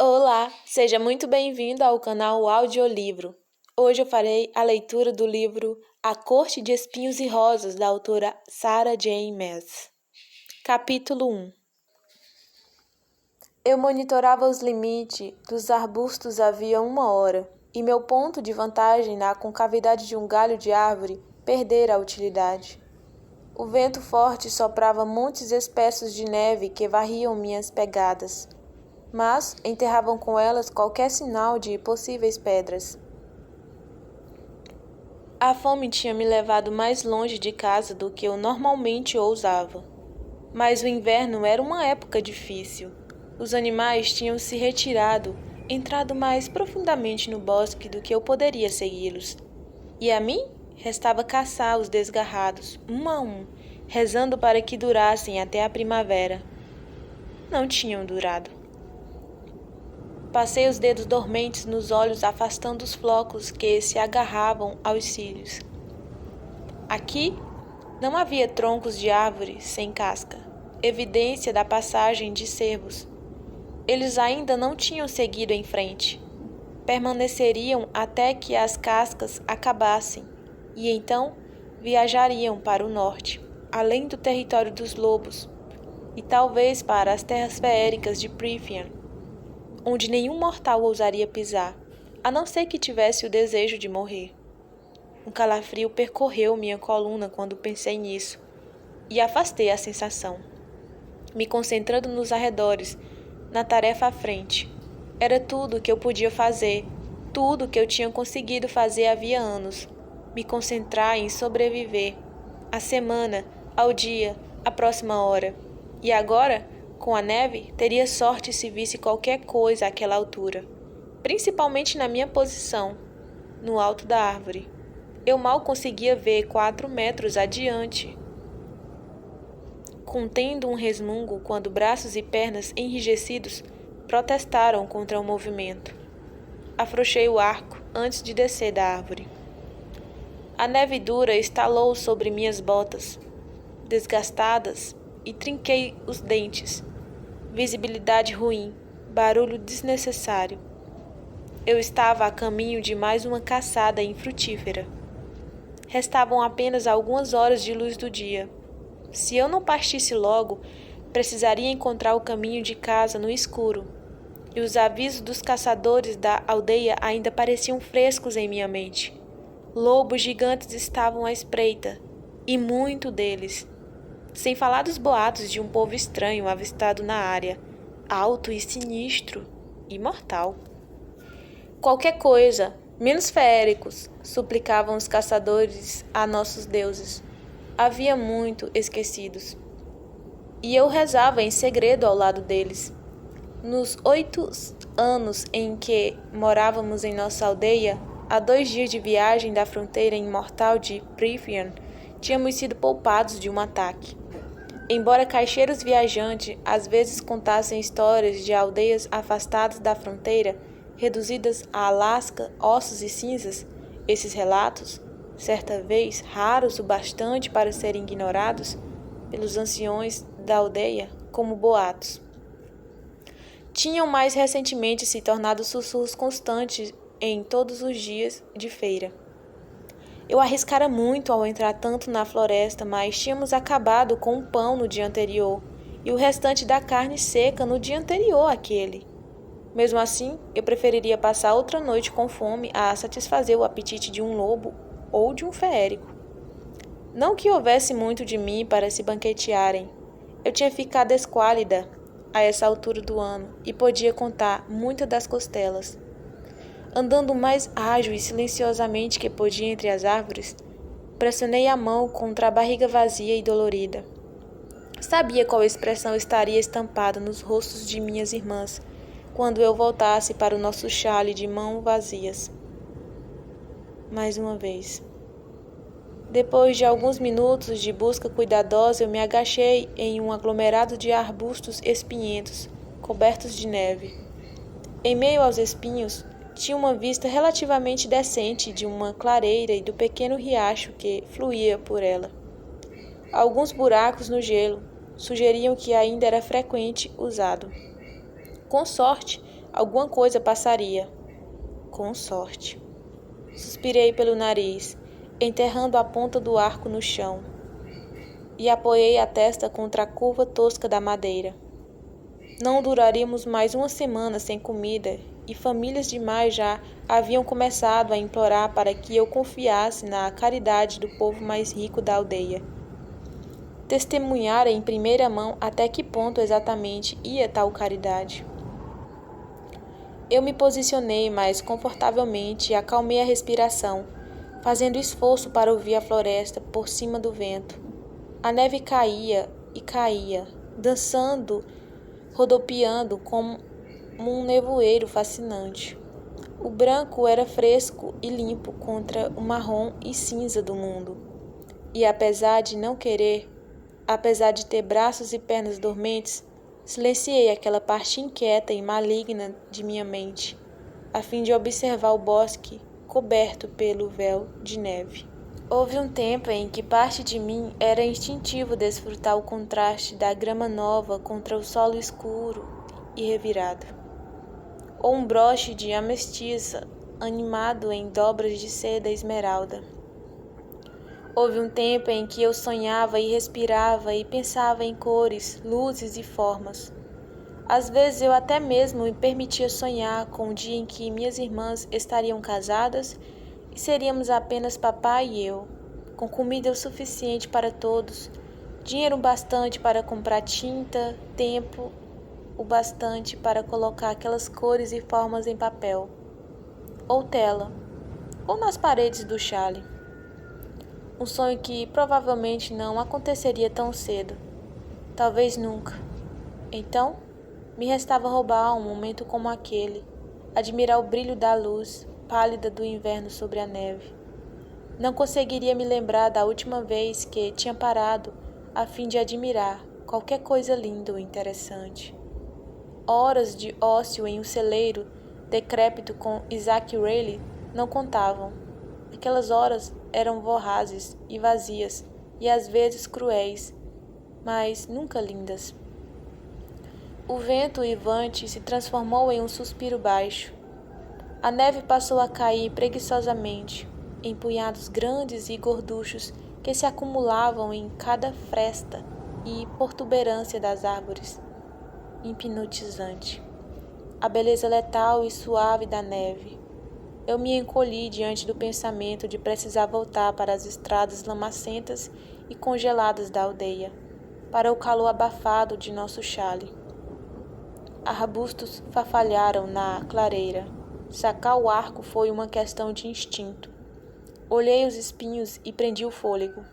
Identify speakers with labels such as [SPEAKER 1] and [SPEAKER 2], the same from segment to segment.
[SPEAKER 1] Olá, seja muito bem-vindo ao canal Audiolivro. Hoje eu farei a leitura do livro A Corte de Espinhos e Rosas, da autora Sarah J. Maas. Capítulo 1. Eu monitorava os limites dos arbustos havia 1 hora, e meu ponto de vantagem na concavidade de um galho de árvore perdera a utilidade. O vento forte soprava montes espessos de neve que varriam minhas pegadas, mas enterravam com elas qualquer sinal de possíveis pedras. A fome tinha me levado mais longe de casa do que eu normalmente ousava. Mas o inverno era uma época difícil. Os animais tinham se retirado, entrado mais profundamente no bosque do que eu poderia segui-los. E a mim restava caçar os desgarrados, um a um, rezando para que durassem até a primavera. Não tinham durado. Passei os dedos dormentes nos olhos, afastando os flocos que se agarravam aos cílios. Aqui não havia troncos de árvore sem casca, evidência da passagem de cervos. Eles ainda não tinham seguido em frente. Permaneceriam até que as cascas acabassem, e então viajariam para o norte, além do território dos lobos, e talvez para as terras feéricas de Prythian, onde nenhum mortal ousaria pisar, a não ser que tivesse o desejo de morrer. Um calafrio percorreu minha coluna quando pensei nisso, e afastei a sensação, me concentrando nos arredores, na tarefa à frente. Era tudo o que eu podia fazer, tudo o que eu tinha conseguido fazer havia anos, me concentrar em sobreviver, à semana, ao dia, à próxima hora. E agora, com a neve, teria sorte se visse qualquer coisa àquela altura, principalmente na minha posição, no alto da árvore. Eu mal conseguia ver 4 metros adiante, contendo um resmungo quando braços e pernas enrijecidos protestaram contra o movimento. Afrouxei o arco antes de descer da árvore. A neve dura estalou sobre minhas botas, desgastadas, e trinquei os dentes. Visibilidade ruim, barulho desnecessário. Eu estava a caminho de mais uma caçada infrutífera. Restavam apenas algumas horas de luz do dia. Se eu não partisse logo, precisaria encontrar o caminho de casa no escuro, e os avisos dos caçadores da aldeia ainda pareciam frescos em minha mente. Lobos gigantes estavam à espreita, e muito deles. Sem falar dos boatos de um povo estranho avistado na área, alto e sinistro, e mortal. Qualquer coisa, menos feéricos, suplicavam os caçadores a nossos deuses. Havia muito esquecidos. E eu rezava em segredo ao lado deles. Nos 8 anos em que morávamos em nossa aldeia, a 2 dias de viagem da fronteira imortal de Prythian, tínhamos sido poupados de um ataque. Embora caixeiros viajantes às vezes contassem histórias de aldeias afastadas da fronteira, reduzidas a lasca, ossos e cinzas, esses relatos, certa vez raros o bastante para serem ignorados pelos anciões da aldeia como boatos, tinham mais recentemente se tornado sussurros constantes em todos os dias de feira. Eu arriscara muito ao entrar tanto na floresta, mas tínhamos acabado com o pão no dia anterior e o restante da carne seca no dia anterior àquele. Mesmo assim, eu preferiria passar outra noite com fome a satisfazer o apetite de um lobo ou de um feérico. Não que houvesse muito de mim para se banquetearem. Eu tinha ficado esquálida a essa altura do ano e podia contar muitas das costelas. Andando o mais ágil e silenciosamente que podia entre as árvores, pressionei a mão contra a barriga vazia e dolorida. Sabia qual expressão estaria estampada nos rostos de minhas irmãs quando eu voltasse para o nosso chale de mãos vazias. Mais uma vez. Depois de alguns minutos de busca cuidadosa, eu me agachei em um aglomerado de arbustos espinhentos, cobertos de neve. Em meio aos espinhos, tinha uma vista relativamente decente de uma clareira e do pequeno riacho que fluía por ela. Alguns buracos no gelo sugeriam que ainda era frequente usado. Com sorte, Alguma coisa passaria. Com sorte. Suspirei pelo nariz, enterrando a ponta do arco no chão, e apoiei a testa contra a curva tosca da madeira. Não duraríamos mais uma semana sem comida, e famílias demais já haviam começado a implorar para que eu confiasse na caridade do povo mais rico da aldeia. Testemunhara em primeira mão até que ponto exatamente ia tal caridade. Eu me posicionei mais confortavelmente e acalmei a respiração, fazendo esforço para ouvir a floresta por cima do vento. A neve caía e caía, dançando, rodopiando como um nevoeiro fascinante. O branco era fresco e limpo contra o marrom e cinza do mundo. E apesar de não querer, apesar de ter braços e pernas dormentes, silenciei aquela parte inquieta e maligna de minha mente, a fim de observar o bosque coberto pelo véu de neve. Houve um tempo em que parte de mim era instintivo desfrutar o contraste da grama nova contra o solo escuro e revirado, ou um broche de ametista animado em dobras de seda esmeralda. Houve um tempo em que eu sonhava e respirava e pensava em cores, luzes e formas. Às vezes eu até mesmo me permitia sonhar com o dia em que minhas irmãs estariam casadas e seríamos apenas papai e eu, com comida o suficiente para todos, dinheiro bastante para comprar tinta, tempo o bastante para colocar aquelas cores e formas em papel, ou tela, ou nas paredes do chale. Um sonho que provavelmente não aconteceria tão cedo, talvez nunca. Então, me restava roubar um momento como aquele, admirar o brilho da luz pálida do inverno sobre a neve. Não conseguiria me lembrar da última vez que tinha parado a fim de admirar qualquer coisa linda ou interessante. Horas de ócio em um celeiro decrépito com Isaac Raleigh não contavam. Aquelas horas eram vorazes e vazias e às vezes cruéis, mas nunca lindas. O vento uivante se transformou em um suspiro baixo. A neve passou a cair preguiçosamente, em punhados grandes e gorduchos que se acumulavam em cada fresta e protuberância das árvores. Hipnotizante. A beleza letal e suave da neve. Eu me encolhi diante do pensamento de precisar voltar para as estradas lamacentas e congeladas da aldeia, para o calor abafado de nosso chale. Arbustos farfalharam na clareira. Sacar o arco foi uma questão de instinto. Olhei os espinhos e prendi o fôlego.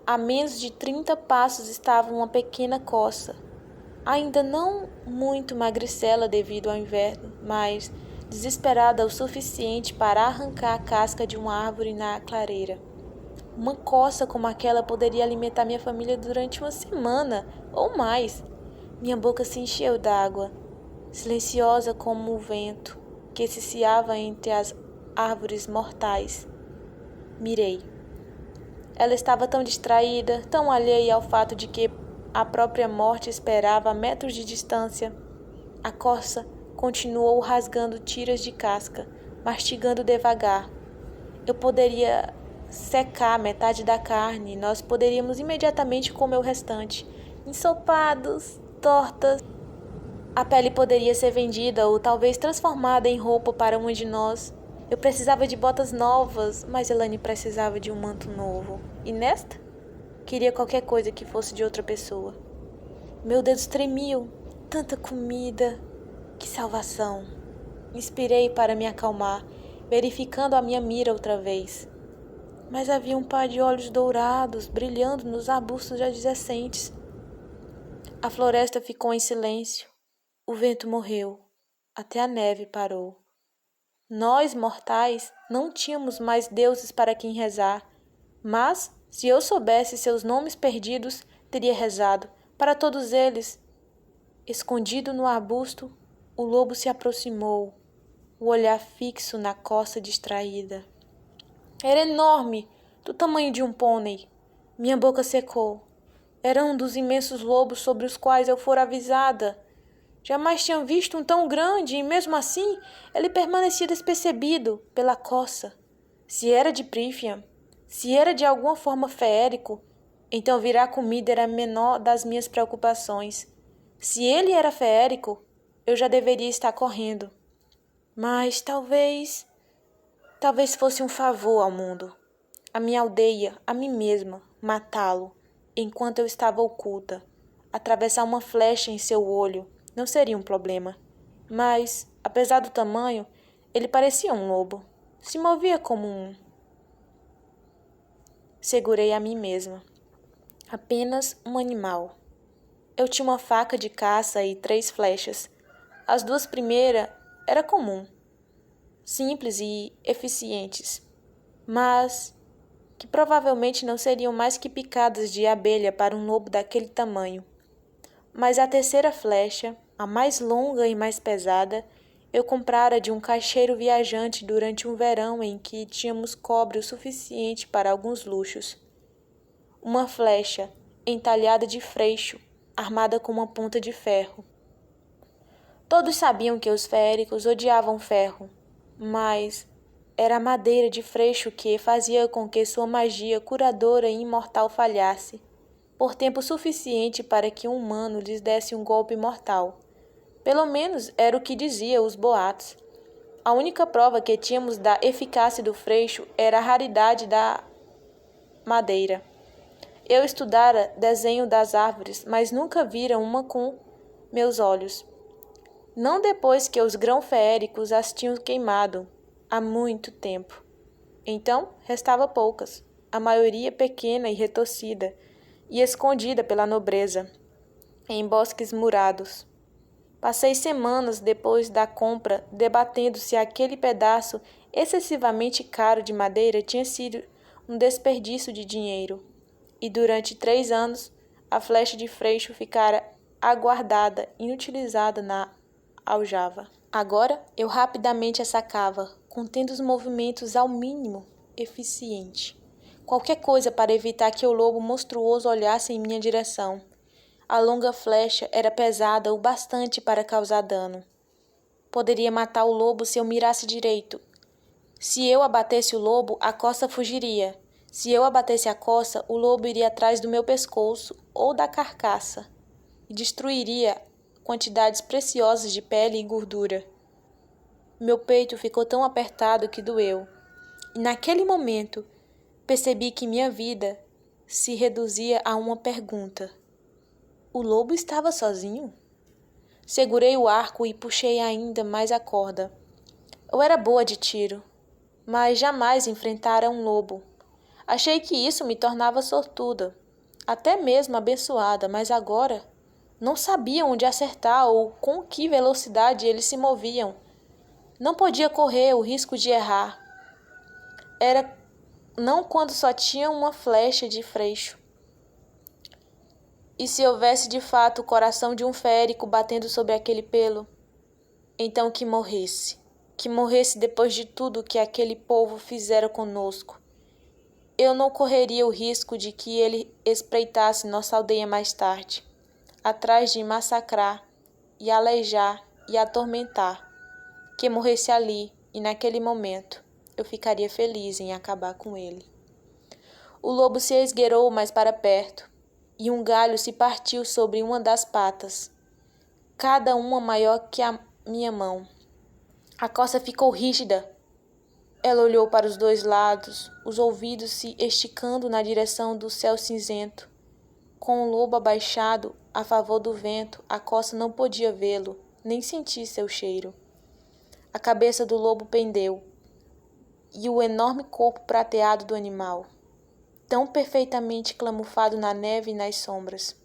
[SPEAKER 1] A menos de 30 passos estava uma pequena coça, ainda não muito magricela devido ao inverno, mas desesperada o suficiente para arrancar a casca de uma árvore na clareira. Uma coça como aquela poderia alimentar minha família durante uma semana ou mais. Minha boca se encheu d'água, silenciosa como o vento que ciciava entre as árvores mortais. Mirei. Ela estava tão distraída, tão alheia ao fato de que a própria morte esperava a metros de distância. A coça continuou rasgando tiras de casca, mastigando devagar. Eu poderia secar metade da carne e nós poderíamos imediatamente comer o restante, ensopados, tortas. A pele poderia ser vendida ou talvez transformada em roupa para uma de nós. Eu precisava de botas novas, mas Elaine precisava de um manto novo. E Nesta? Queria qualquer coisa que fosse de outra pessoa. Meus dedos tremiam. Tanta comida. Que salvação. Inspirei para me acalmar, verificando a minha mira outra vez. Mas havia um par de olhos dourados brilhando nos arbustos adjacentes. A floresta ficou em silêncio. O vento morreu. Até a neve parou. Nós, mortais, não tínhamos mais deuses para quem rezar. Mas, se eu soubesse seus nomes perdidos, teria rezado para todos eles. Escondido no arbusto, o lobo se aproximou, o olhar fixo na coça distraída. Era enorme, do tamanho de um pônei. Minha boca secou. Era um dos imensos lobos sobre os quais eu fora avisada. Jamais tinham visto um tão grande e, mesmo assim, ele permanecia despercebido pela coça. Se era de Prífia, se era de alguma forma feérico, então virar comida era a menor das minhas preocupações. Se ele era feérico, eu já deveria estar correndo. Mas talvez fosse um favor ao mundo, à minha aldeia, a mim mesma, matá-lo, enquanto eu estava oculta. Atravessar uma flecha em seu olho não seria um problema. Mas, apesar do tamanho, ele parecia um lobo. Se movia como um. Segurei a mim mesma. Apenas um animal. Eu tinha uma faca de caça e 3 flechas. As 2 primeiras era comum, simples e eficientes, mas que provavelmente não seriam mais que picadas de abelha para um lobo daquele tamanho. Mas a 3ª flecha, a mais longa e mais pesada, eu comprara de um caixeiro viajante durante um verão em que tínhamos cobre o suficiente para alguns luxos. Uma flecha entalhada de freixo, armada com uma ponta de ferro. Todos sabiam que os feéricos odiavam ferro, mas era a madeira de freixo que fazia com que sua magia curadora e imortal falhasse, por tempo suficiente para que um humano lhes desse um golpe mortal. Pelo menos era o que diziam os boatos. A única prova que tínhamos da eficácia do freixo era a raridade da madeira. Eu estudara desenho das árvores, mas nunca vira uma com meus olhos. Não depois que os grãos feéricos as tinham queimado, há muito tempo. Então, restava poucas, a maioria pequena e retorcida, e escondida pela nobreza, em bosques murados. Passei semanas depois da compra debatendo se aquele pedaço excessivamente caro de madeira tinha sido um desperdício de dinheiro. E durante 3 anos, a flecha de freixo ficara aguardada, inutilizada na aljava. Agora, eu rapidamente a sacava, contendo os movimentos ao mínimo eficiente. Qualquer coisa para evitar que o lobo monstruoso olhasse em minha direção. A longa flecha era pesada o bastante para causar dano. Poderia matar o lobo se eu mirasse direito. Se eu abatesse o lobo, a coça fugiria. Se eu abatesse a coça, o lobo iria atrás do meu pescoço ou da carcaça e destruiria quantidades preciosas de pele e gordura. Meu peito ficou tão apertado que doeu. E naquele momento, percebi que minha vida se reduzia a uma pergunta. O lobo estava sozinho? Segurei o arco e puxei ainda mais a corda. Eu era boa de tiro, mas jamais enfrentara um lobo. Achei que isso me tornava sortuda, até mesmo abençoada, mas agora não sabia onde acertar ou com que velocidade eles se moviam. Não podia correr o risco de errar. Era não quando só tinha uma flecha de freixo. E se houvesse de fato o coração de um feérico batendo sobre aquele pelo? Então que morresse depois de tudo que aquele povo fizera conosco. Eu não correria o risco de que ele espreitasse nossa aldeia mais tarde, atrás de massacrar e aleijar e atormentar. Que morresse ali e naquele momento eu ficaria feliz em acabar com ele. O lobo se esgueirou mais para perto e um galho se partiu sobre uma das patas, cada uma maior que a minha mão. A coça ficou rígida. Ela olhou para os 2 lados, os ouvidos se esticando na direção do céu cinzento. Com o lobo abaixado a favor do vento, a coça não podia vê-lo, nem sentir seu cheiro. A cabeça do lobo pendeu, e o enorme corpo prateado do animal, tão perfeitamente camuflado na neve e nas sombras,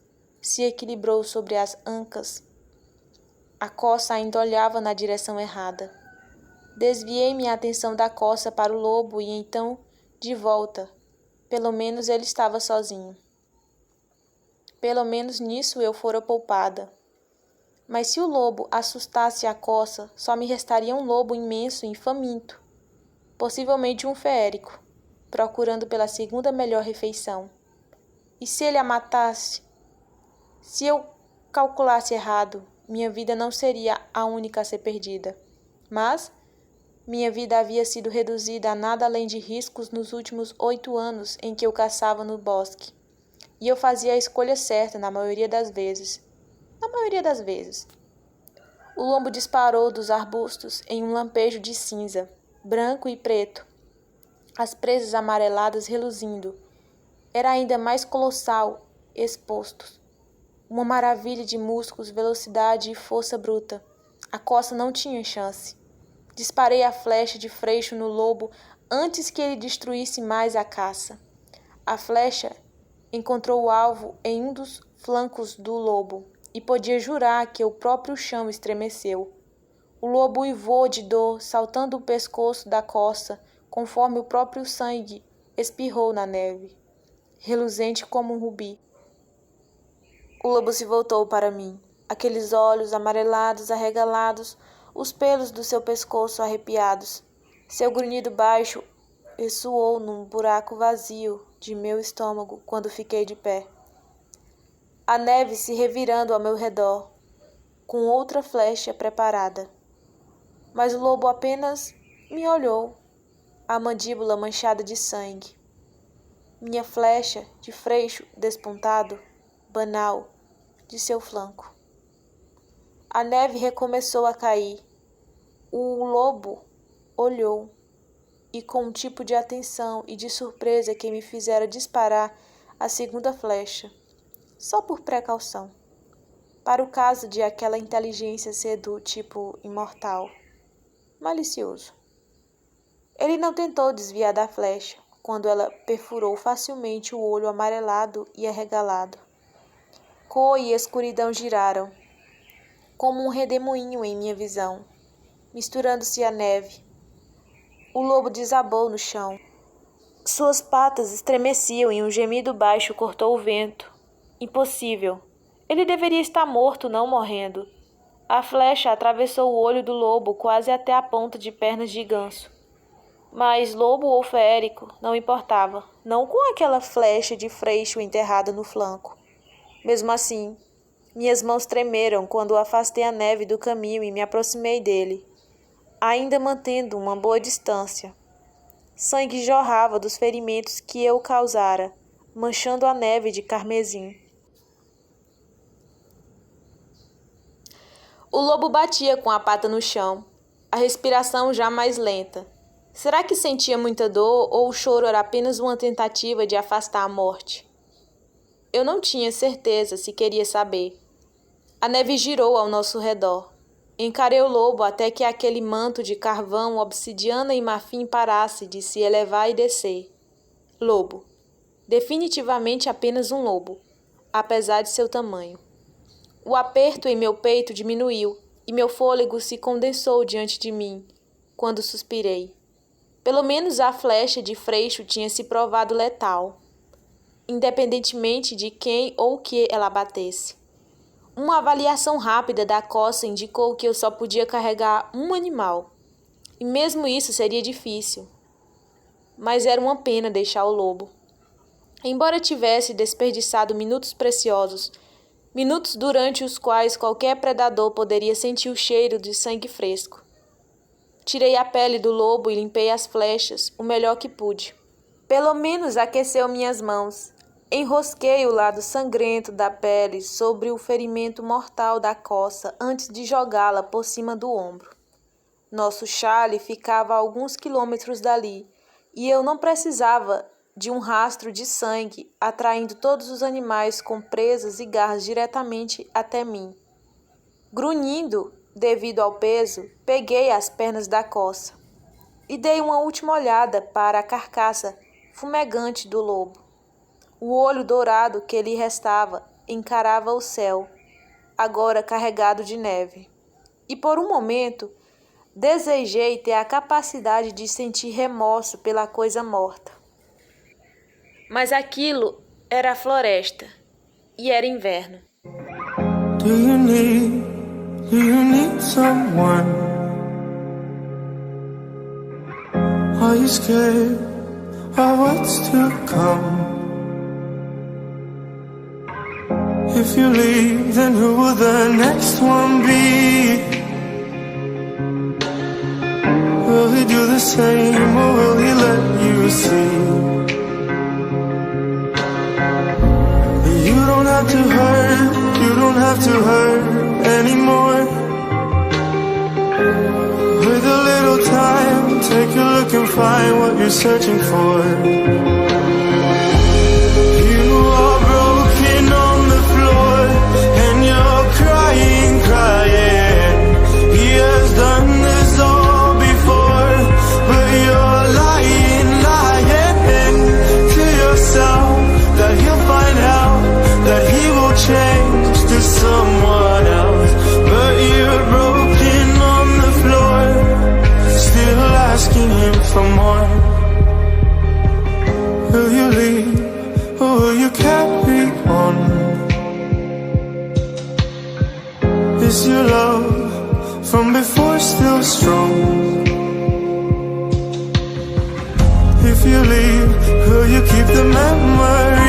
[SPEAKER 1] se equilibrou sobre as ancas. A coça ainda olhava na direção errada. Desviei minha atenção da coça para o lobo e então, de volta. Pelo menos ele estava sozinho. Pelo menos nisso eu fora poupada. Mas se o lobo assustasse a coça, só me restaria um lobo imenso e faminto, possivelmente um feérico, procurando pela segunda melhor refeição. E se ele a matasse? Se eu calculasse errado, minha vida não seria a única a ser perdida. Mas minha vida havia sido reduzida a nada além de riscos nos últimos 8 anos em que eu caçava no bosque. E eu fazia a escolha certa na maioria das vezes. Na maioria das vezes. O lombo disparou dos arbustos em um lampejo de cinza, branco e preto, as presas amareladas reluzindo. Era ainda mais colossal, exposto. Uma maravilha de músculos, velocidade e força bruta. A coça não tinha chance. Disparei a flecha de freixo no lobo antes que ele destruísse mais a caça. A flecha encontrou o alvo em um dos flancos do lobo e podia jurar que o próprio chão estremeceu. O lobo uivou de dor, saltando o pescoço da coça, conforme o próprio sangue espirrou na neve, reluzente como um rubi. O lobo se voltou para mim. Aqueles olhos amarelados, arregalados, os pelos do seu pescoço arrepiados. Seu grunhido baixo ressoou num buraco vazio de meu estômago quando fiquei de pé. A neve se revirando ao meu redor, com outra flecha preparada. Mas o lobo apenas me olhou, a mandíbula manchada de sangue. Minha flecha de freixo despontado, banal, de seu flanco. A neve recomeçou a cair. O lobo olhou, e com um tipo de atenção e de surpresa que me fizera disparar a segunda flecha, só por precaução, para o caso de aquela inteligência ser do tipo imortal, malicioso. Ele não tentou desviar da flecha, quando ela perfurou facilmente o olho amarelado e arregalado. Cor e escuridão giraram, como um redemoinho em minha visão, misturando-se à neve. O lobo desabou no chão. Suas patas estremeciam e um gemido baixo cortou o vento. Impossível. Ele deveria estar morto, não morrendo. A flecha atravessou o olho do lobo quase até a ponta de pernas de ganso. Mas lobo ou férico, não importava, não com aquela flecha de freixo enterrada no flanco. Mesmo assim, minhas mãos tremeram quando afastei a neve do caminho e me aproximei dele, ainda mantendo uma boa distância. Sangue jorrava dos ferimentos que eu causara, manchando a neve de carmesim. O lobo batia com a pata no chão, a respiração já mais lenta. Será que sentia muita dor ou o choro era apenas uma tentativa de afastar a morte? Eu não tinha certeza se queria saber. A neve girou ao nosso redor. Encarei o lobo até que aquele manto de carvão, obsidiana e marfim parasse de se elevar e descer. Lobo. Definitivamente apenas um lobo, apesar de seu tamanho. O aperto em meu peito diminuiu e meu fôlego se condensou diante de mim, quando suspirei. Pelo menos a flecha de freixo tinha se provado letal, independentemente de quem ou que ela batesse. Uma avaliação rápida da coça indicou que eu só podia carregar um animal, e mesmo isso seria difícil. Mas era uma pena deixar o lobo. Embora tivesse desperdiçado minutos preciosos, minutos durante os quais qualquer predador poderia sentir o cheiro de sangue fresco. Tirei a pele do lobo e limpei as flechas o melhor que pude. Pelo menos aqueceu minhas mãos. Enrosquei o lado sangrento da pele sobre o ferimento mortal da coça antes de jogá-la por cima do ombro. Nosso chale ficava a alguns quilômetros dali, e eu não precisava de um rastro de sangue atraindo todos os animais com presas e garras diretamente até mim. Grunhindo, devido ao peso, peguei as pernas da coça e dei uma última olhada para a carcaça fumegante do lobo. O olho dourado que lhe restava encarava o céu, agora carregado de neve. E por um momento, desejei ter a capacidade de sentir remorso pela coisa morta. Mas aquilo era a floresta e era inverno.
[SPEAKER 2] Do you need someone? Are you scared of what's to come? If you leave, then who will the next one be? Will he do the same, or will he let you see? You don't have to hurt, you don't have to hurt anymore. With a little time, take a look and find what you're searching for. You are broken on the floor, and you're crying, crying. He has done this all before, but you're lying, lying to yourself that he'll find out, that he will change to someone else. But you're broken on the floor, still asking him for more. Will you leave, or will you carry on? Is your love from before still strong? If you leave, will you keep the memory?